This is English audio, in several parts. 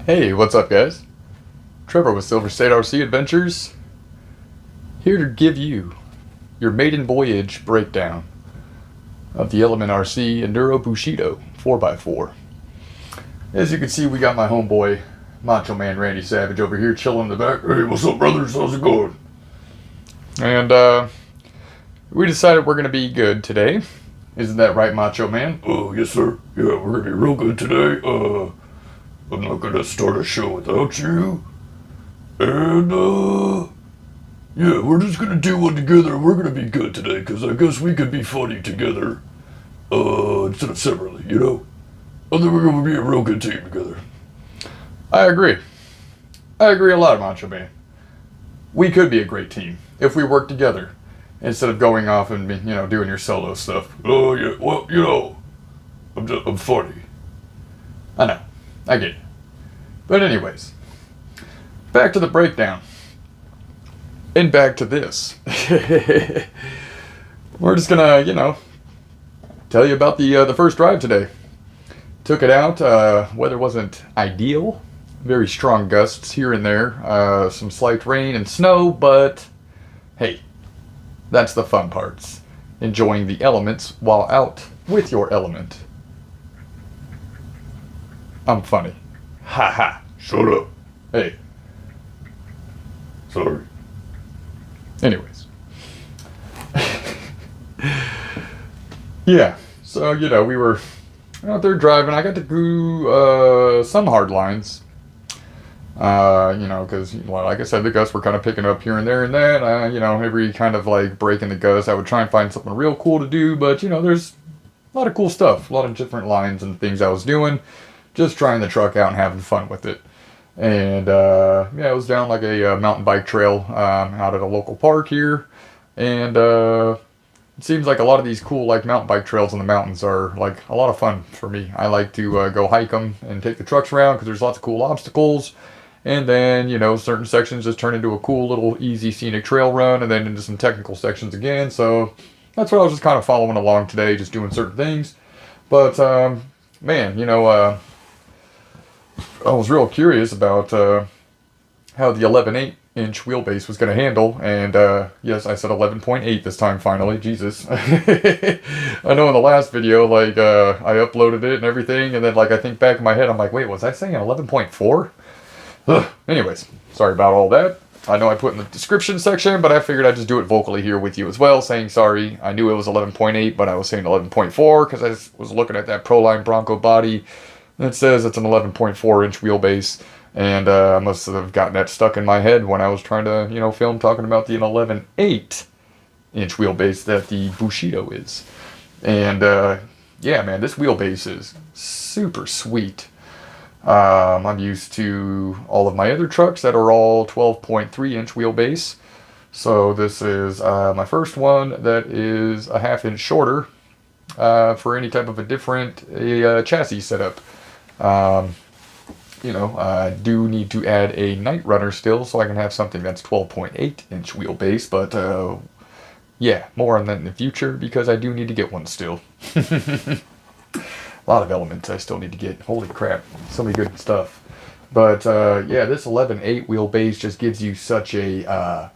Hey, what's up guys? Trevor with Silver State RC Adventures, here to give you your Maiden Voyage breakdown of the Element RC Enduro Bushido 4x4. As you can see, we got my homeboy, Macho Man Randy Savage over here chilling in the back. Hey, what's up brothers, how's it going? And we decided we're going to be good today. Isn't that right, Macho Man? Oh, yes sir. Yeah, we're gonna be real good today. I'm not gonna start a show without you. And, yeah, we're just gonna do one together. We're gonna be good today, because I guess we could be funny together, instead of separately, you know? I think we're gonna be a real good team together. I agree. I agree a lot, Macho Man. We could be a great team if we work together instead of going off and, doing your solo stuff. Oh, yeah, well, I'm funny. I know. I get it. But anyways, back to the breakdown. And back to this. We're just gonna, tell you about the first drive today. Took it out. Weather wasn't ideal. Very strong gusts here and there. Some slight rain and snow, but hey, that's the fun parts. Enjoying the elements while out with your element. I'm funny. Ha ha. Shut up. Hey. Sorry. Anyways. Yeah. So, we were out there driving. I got to do some hard lines. Because, like I said, the gusts were kind of picking up here and there and that. Every kind of like break in the gust, I would try and find something real cool to do. But, there's a lot of cool stuff. A lot of different lines and things I was doing. Just trying the truck out and having fun with it. And, it was down like a mountain bike trail out at a local park here. And it seems like a lot of these cool like mountain bike trails in the mountains are like a lot of fun for me. I like to go hike them and take the trucks around because there's lots of cool obstacles. And then, certain sections just turn into a cool little easy scenic trail run and then into some technical sections again. So that's what I was just kind of following along today, just doing certain things. But, man, I was real curious about how the 11.8-inch wheelbase was going to handle, and yes, I said 11.8 this time finally, Jesus. I know in the last video, I uploaded it and everything, and then I think back in my head, I'm like, wait, was I saying 11.4? Anyways, sorry about all that. I know I put in the description section, but I figured I'd just do it vocally here with you as well, saying sorry. I knew it was 11.8, but I was saying 11.4 because I was looking at that Proline Bronco body. It says it's an 11.4-inch wheelbase, and I must have gotten that stuck in my head when I was trying to, film talking about the 11.8-inch wheelbase that the Bushido is. And, yeah, man, this wheelbase is super sweet. I'm used to all of my other trucks that are all 12.3-inch wheelbase. So this is my first one that is a half-inch shorter for any type of a different chassis setup. I do need to add a night runner still so I can have something that's 12.8-inch wheelbase, but yeah, more on that in the future because I do need to get one still. A lot of elements I still need to get. Holy crap, so many good stuff. But yeah, this 11.8 wheelbase just gives you such a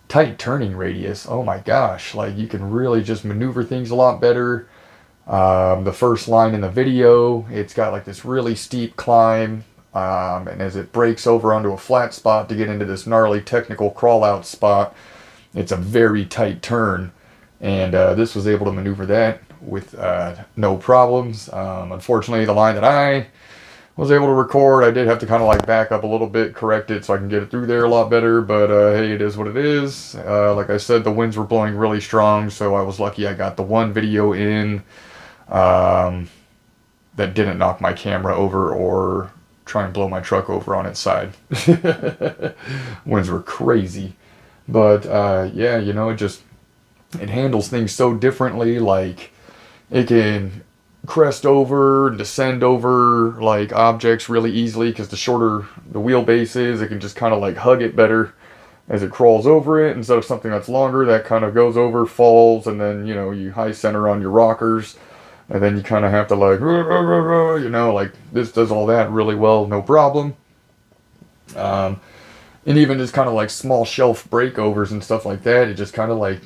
tight turning radius. Oh my gosh, you can really just maneuver things a lot better. The first line in the video, it's got this really steep climb, and as it breaks over onto a flat spot to get into this gnarly technical crawl out spot, it's a very tight turn, and this was able to maneuver that with no problems. Unfortunately, the line that I was able to record, I did have to kind of back up a little bit, correct it so I can get it through there a lot better, but hey, it is what it is. Like I said, the winds were blowing really strong, so I was lucky I got the one video in that didn't knock my camera over or try and blow my truck over on its side. Winds were crazy. But yeah, it handles things so differently. It can crest over and descend over objects really easily because the shorter the wheelbase is, it can just kind of hug it better as it crawls over it instead of something that's longer that kind of goes over, falls, and then you high center on your rockers. And then you kind of have to like, you know, like this does all that really well, no problem. And even just kind of like small shelf breakovers and stuff like that, it just kind of like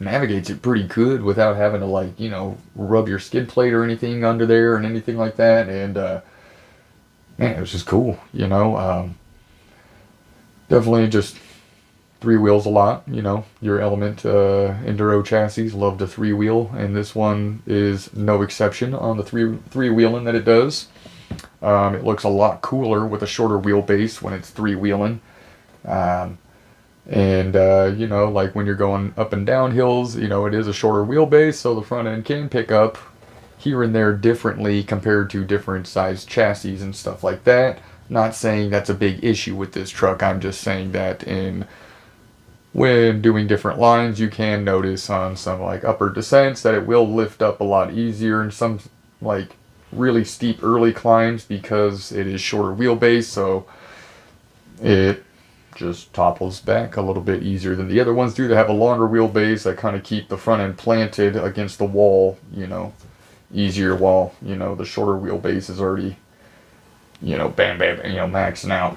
navigates it pretty good without having to like, you know, rub your skid plate or anything under there and anything like that. And man, it was just cool, you know. Definitely just three wheels a lot, you know. Your Element Enduro chassis love the three wheel, and this one is no exception on the three wheeling that it does. It looks a lot cooler with a shorter wheelbase when it's three wheeling. You know, like when you're going up and down hills, you know, it is a shorter wheelbase, so the front end can pick up here and there differently compared to different size chassis and stuff like that. Not saying that's a big issue with this truck. I'm just saying that when doing different lines, you can notice on some like upper descents that it will lift up a lot easier in some like really steep early climbs because it is shorter wheelbase, so it just topples back a little bit easier than the other ones do that have a longer wheelbase that kind of keep the front end planted against the wall, you know, easier, while, you know, the shorter wheelbase is already, you know, bam, you know, maxing out.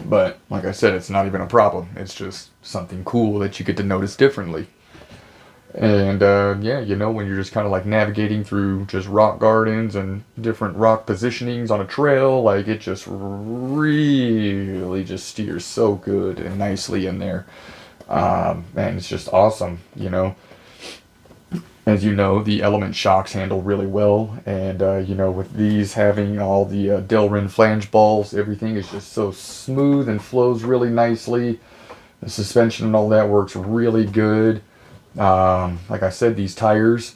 But like I said, it's not even a problem. It's just something cool that you get to notice differently. And yeah, you know, when you're just kind of like navigating through just rock gardens and different rock positionings on a trail, like it just really just steers so good and nicely in there. Man, it's just awesome, you know. As you know, the Element shocks handle really well, and you know, with these having all the Delrin flange balls, everything is just so smooth and flows really nicely. The suspension and all that works really good. Like I said, these tires,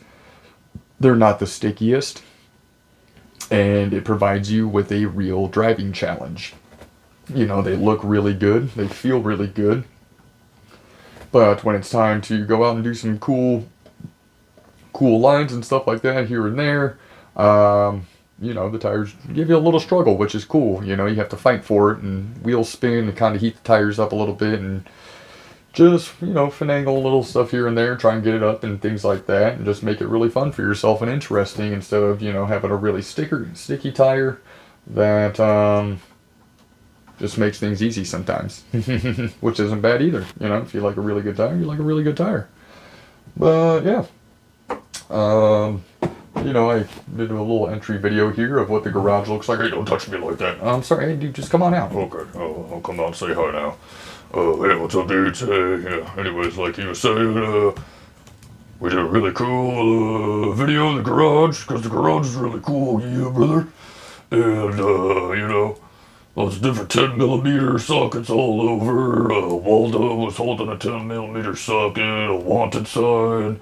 they're not the stickiest, and it provides you with a real driving challenge. You know, they look really good, they feel really good, but when it's time to go out and do some cool lines and stuff like that here and there, you know, the tires give you a little struggle, which is cool. You know, you have to fight for it and wheel spin and kind of heat the tires up a little bit and just, you know, finagle little stuff here and there, try and get it up and things like that, and just make it really fun for yourself and interesting, instead of, you know, having a really sticky tire that just makes things easy sometimes, which isn't bad either. You know, if you like a really good tire, you like a really good tire. But yeah, you know, I did a little entry video here of what the garage looks like. Hey, don't touch me like that. I'm sorry, hey dude, just come on out. Okay, I'll come out and say hi now. Hey, what's up, dudes? Yeah, anyways, like he was saying, we did a really cool video in the garage, because the garage is really cool, yeah, brother. And, you know, lots of different 10mm sockets all over. Waldo was holding a 10mm socket, a wanted sign.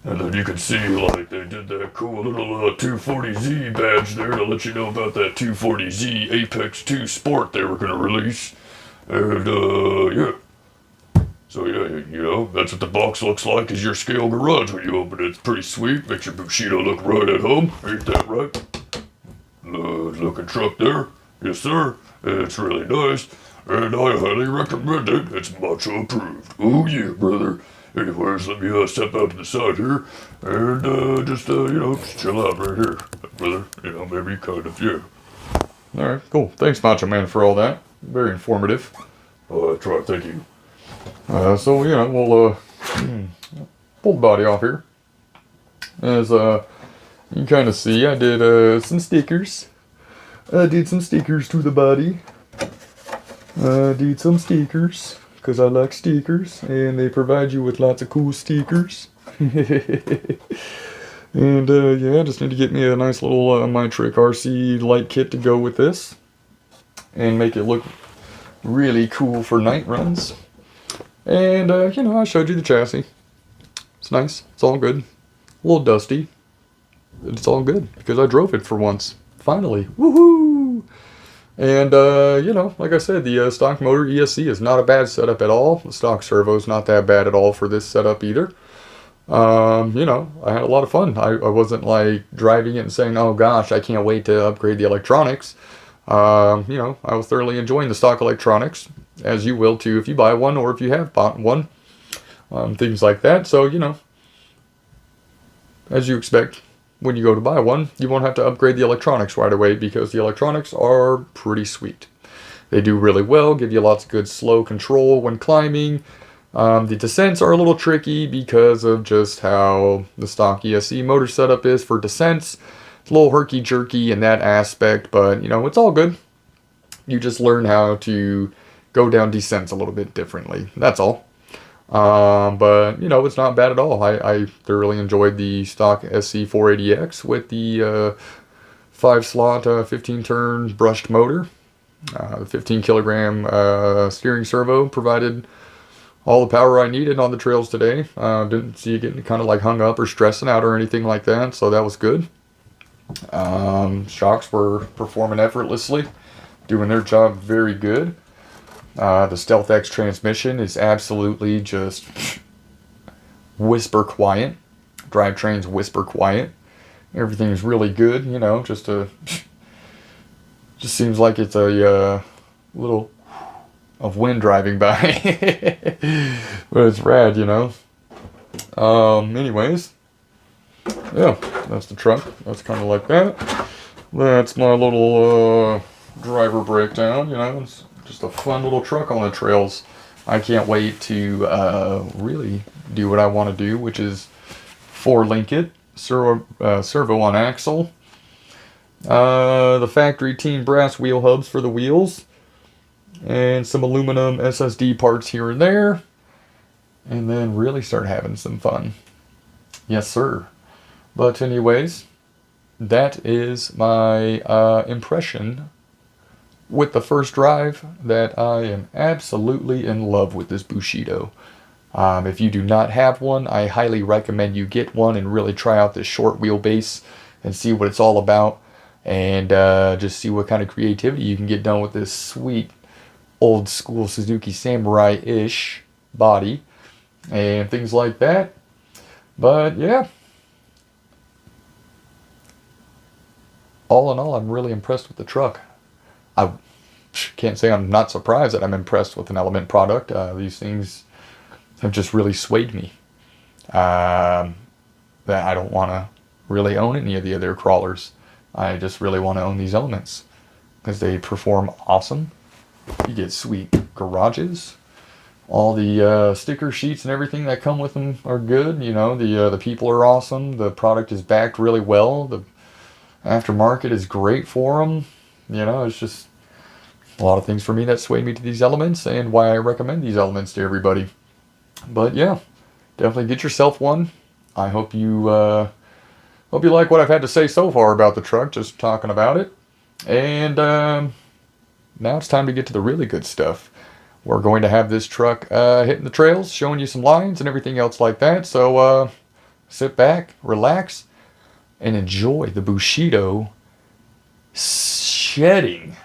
And then you can see, like, they did that cool little 240Z badge there to let you know about that 240Z Apex 2 Sport they were going to release. And, yeah. So, yeah, you know, that's what the box looks like as your scale garage when you open it. It's pretty sweet. Makes your Bushido look right at home. Ain't that right? Looking truck there. Yes, sir. It's really nice. And I highly recommend it. It's much approved. Oh, yeah, brother. Anyways, let me step out to the side here and just, you know, just chill out right here, brother. You know, maybe kind of, yeah. Alright, cool. Thanks, Macho Man, for all that. Very informative. Try, thank you. So, you know, we'll pull the body off here. As you can kind of see, I did some stickers. I did some stickers to the body. I did some stickers, because I like stickers, and they provide you with lots of cool stickers. And yeah, I just need to get me a nice little My Trick RC light kit to go with this, and make it look really cool for night runs. And you know, I showed you the chassis. It's nice, it's all good. A little dusty, but it's all good, because I drove it for once. Finally, woohoo! And, you know, like I said, the stock motor ESC is not a bad setup at all. The stock servo is not that bad at all for this setup either. You know, I had a lot of fun. I wasn't, like, driving it and saying, oh gosh, I can't wait to upgrade the electronics. You know, I was thoroughly enjoying the stock electronics, as you will too if you buy one or if you have bought one. Things like that. So, you know, as you expect, when you go to buy one, you won't have to upgrade the electronics right away because the electronics are pretty sweet. They do really well, give you lots of good slow control when climbing. The descents are a little tricky because of just how the stock ESC motor setup is for descents. It's a little herky-jerky in that aspect, but, you know, it's all good. You just learn how to go down descents a little bit differently. That's all. But, you know, it's not bad at all. I thoroughly enjoyed the stock SC480X with the 5-slot, 15-turn brushed motor. The 15 kilogram steering servo provided all the power I needed on the trails today. Didn't see it getting kind of like hung up or stressing out or anything like that, so that was good. Shocks were performing effortlessly, doing their job very good. The Stealth X transmission is absolutely just whisper quiet. Drivetrain's whisper quiet. Everything is really good, you know, just seems like it's a little of wind driving by. But it's rad, you know. Anyways, yeah, that's the truck. That's kind of like that. That's my little driver breakdown, you know. It's just a fun little truck on the trails. I can't wait to really do what I want to do, which is 4-link it, servo on axle. The factory team brass wheel hubs for the wheels, and some aluminum SSD parts here and there, and then really start having some fun. Yes, sir. But anyways, that is my impression with the first drive, that I am absolutely in love with this Bushido. If you do not have one, I highly recommend you get one and really try out this short wheelbase and see what it's all about, and just see what kind of creativity you can get done with this sweet old school Suzuki Samurai-ish body and things like that. But yeah, all in all, I'm really impressed with the truck. I can't say I'm not surprised that I'm impressed with an Element product. These things have just really swayed me. That I don't want to really own any of the other crawlers. I just really want to own these Elements because they perform awesome. You get sweet garages. All the sticker sheets and everything that come with them are good. You know, the people are awesome. The product is backed really well. The aftermarket is great for them. You know, it's just a lot of things for me that swayed me to these Elements and why I recommend these Elements to everybody. But yeah, definitely get yourself one. I hope you like what I've had to say so far about the truck, just talking about it. And now it's time to get to the really good stuff. We're going to have this truck hitting the trails, showing you some lines and everything else like that. So sit back, relax, and enjoy the Bushido shedding.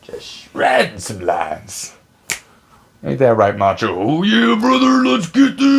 Just shredding some lines. Ain't that right, Macho? Oh yeah, brother, let's get this.